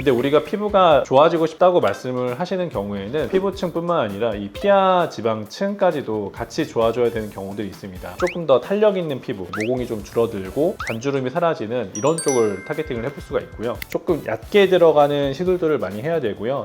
근데 우리가 피부가 좋아지고 싶다고 말씀을 하시는 경우에는 피부층뿐만 아니라 이 피하 지방층까지도 같이 좋아져야 되는 경우들이 있습니다. 조금 더 탄력 있는 피부, 모공이 좀 줄어들고 잔주름이 사라지는 이런 쪽을 타겟팅을 해볼 수가 있고요. 조금 얕게 들어가는 시술들을 많이 해야 되고요.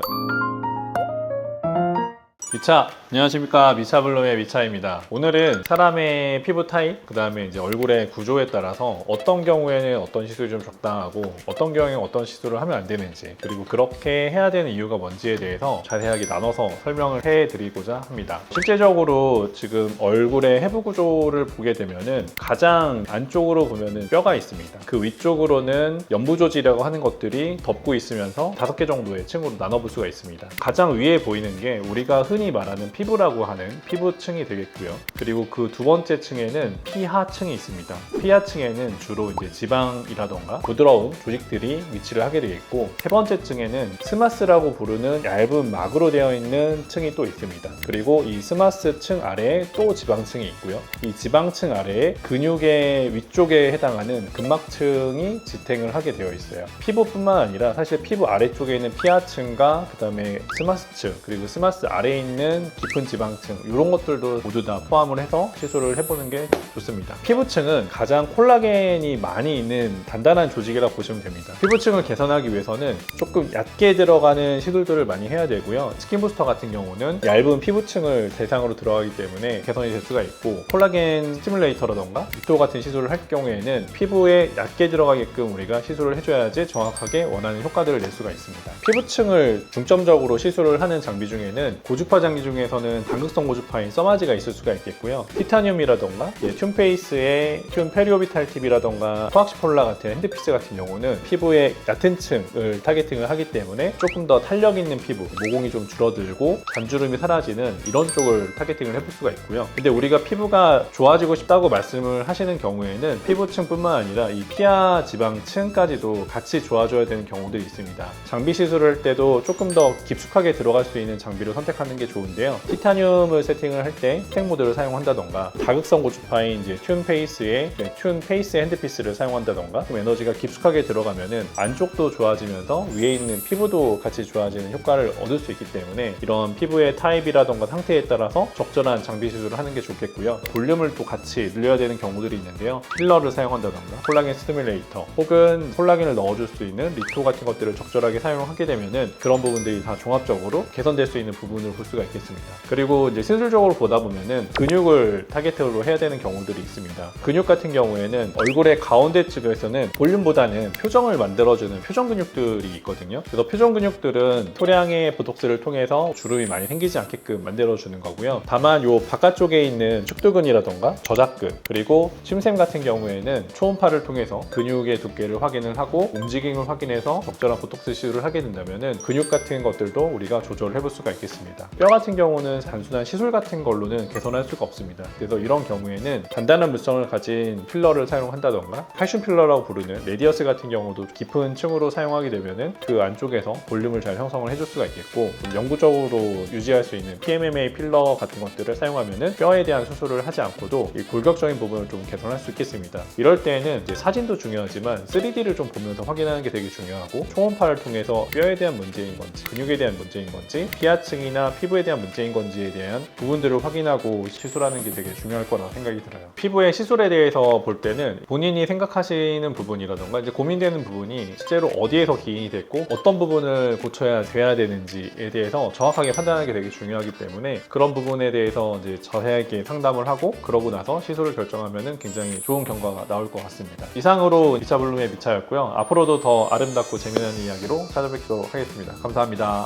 미차! 안녕하십니까, 미차블룸의 미차입니다. 오늘은 사람의 피부 타입, 그 다음에 이제 얼굴의 구조에 따라서 어떤 경우에는 어떤 시술이 좀 적당하고 어떤 경우에는 어떤 시술을 하면 안 되는지, 그리고 그렇게 해야 되는 이유가 뭔지에 대해서 자세하게 나눠서 설명을 해드리고자 합니다. 실제적으로 지금 얼굴의 해부 구조를 보게 되면은 가장 안쪽으로 보면은 뼈가 있습니다. 그 위쪽으로는 연부조직이라고 하는 것들이 덮고 있으면서 5개 정도의 층으로 나눠볼 수가 있습니다. 가장 위에 보이는 게 우리가 흔히 말하는 피부라고 하는 피부층이 되겠고요. 그리고 그 두 번째 층에는 피하층이 있습니다. 피하층에는 주로 이제 지방이라던가 부드러운 조직들이 위치를 하게 되겠고, 세 번째 층에는 스마스라고 부르는 얇은 막으로 되어 있는 층이 또 있습니다. 그리고 이 스마스 층 아래에 또 지방층이 있고요. 이 지방층 아래에 근육의 위쪽에 해당하는 근막층이 지탱을 하게 되어 있어요. 피부뿐만 아니라 사실 피부 아래쪽에 있는 피하층과 그 다음에 스마스층, 그리고 스마스 아래에 있는 깊은 지방층, 이런 것들도 모두 다 포함을 해서 시술을 해보는 게 좋습니다. 피부층은 가장 콜라겐이 많이 있는 단단한 조직이라고 보시면 됩니다. 피부층을 개선하기 위해서는 조금 얕게 들어가는 시술들을 많이 해야 되고요. 스킨부스터 같은 경우는 얇은 피부층을 대상으로 들어가기 때문에 개선이 될 수가 있고, 콜라겐 스티뮬레이터라던가 리토 같은 시술을 할 경우에는 피부에 얕게 들어가게끔 우리가 시술을 해줘야지 정확하게 원하는 효과들을 낼 수가 있습니다. 피부층을 중점적으로 시술을 하는 장비 중에는 고주파 장비 중에서는 당극성 고주파인 써마지가 있을 수가 있겠고요. 티타늄이라던가 튠페이스의 튠 페리오비탈 팁이라던가 토악시폴라 같은 핸드피스 같은 경우는 피부의 얕은 층을 타겟팅을 하기 때문에 조금 더 탄력 있는 피부, 모공이 좀 줄어들고 잔주름이 사라지는 이런 쪽을 타겟팅을 해볼 수가 있고요. 근데 우리가 피부가 좋아지고 싶다고 말씀을 하시는 경우에는 피부층뿐만 아니라 이 피하 지방층까지도 같이 좋아져야 되는 경우들이 있습니다. 장비 시술을 할 때도 조금 더 깊숙하게 들어갈 수 있는 장비를 선택하는 게 좋은데요. 티타늄을 세팅을 할 때 스택 모드를 사용한다던가, 다극성 고주파인 이제 튠 페이스 핸드피스를 사용한다던가, 좀 에너지가 깊숙하게 들어가면은 안쪽도 좋아지면서 위에 있는 피부도 같이 좋아지는 효과를 얻을 수 있기 때문에 이런 피부의 타입이라던가 상태에 따라서 적절한 장비 시술을 하는 게 좋겠고요. 볼륨을 또 같이 늘려야 되는 경우들이 있는데요. 필러를 사용한다던가, 콜라겐 스티뮬레이터, 혹은 콜라겐을 넣어줄 수 있는 리토 같은 것들을 적절하게 사용하게 되면은 그런 부분들이 다 종합적으로 개선될 수 있는 부분을 볼 수가 있겠습니다. 그리고 이제 시술적으로 보다 보면은 근육을 타겟으로 해야 되는 경우들이 있습니다. 근육 같은 경우에는 얼굴의 가운데 쪽에서는 볼륨보다는 표정을 만들어주는 표정 근육들이 있거든요. 그래서 표정 근육들은 소량의 보톡스를 통해서 주름이 많이 생기지 않게끔 만들어주는 거고요. 다만 요 바깥쪽에 있는 축두근이라던가 저작근, 그리고 침샘 같은 경우에는 초음파를 통해서 근육의 두께를 확인을 하고 움직임을 확인해서 적절한 보톡스 시술을 하게 된다면은 근육 같은 것들도 우리가 조절을 해볼 수가 있겠습니다. 뼈 같은 경우는 단순한 시술 같은 걸로는 개선할 수가 없습니다. 그래서 이런 경우에는 단단한 물성을 가진 필러를 사용한다던가, 칼슘 필러라고 부르는 레디어스 같은 경우도 깊은 층으로 사용하게 되면은 그 안쪽에서 볼륨을 잘 형성을 해줄 수가 있겠고, 영구적으로 유지할 수 있는 PMMA 필러 같은 것들을 사용하면은 뼈에 대한 수술을 하지 않고도 이 골격적인 부분을 좀 개선할 수 있겠습니다. 이럴 때는 이제 사진도 중요하지만 3D를 좀 보면서 확인하는 게 되게 중요하고, 초음파를 통해서 뼈에 대한 문제인 건지 근육에 대한 문제인 건지 피하층이나 피부에 대한 문제인 건지에 대한 부분들을 확인하고 시술하는 게 되게 중요할 거라고 생각이 들어요. 피부의 시술에 대해서 볼 때는 본인이 생각하시는 부분이라던가 이제 고민되는 부분이 실제로 어디에서 기인이 됐고 어떤 부분을 고쳐야 돼야 되는지에 대해서 정확하게 판단하는 게 되게 중요하기 때문에 그런 부분에 대해서 이제 자세하게 상담을 하고 그러고 나서 시술을 결정하면 굉장히 좋은 결과가 나올 것 같습니다. 이상으로 미차블룸의 미차였고요. 앞으로도 더 아름답고 재미난 이야기로 찾아뵙도록 하겠습니다. 감사합니다.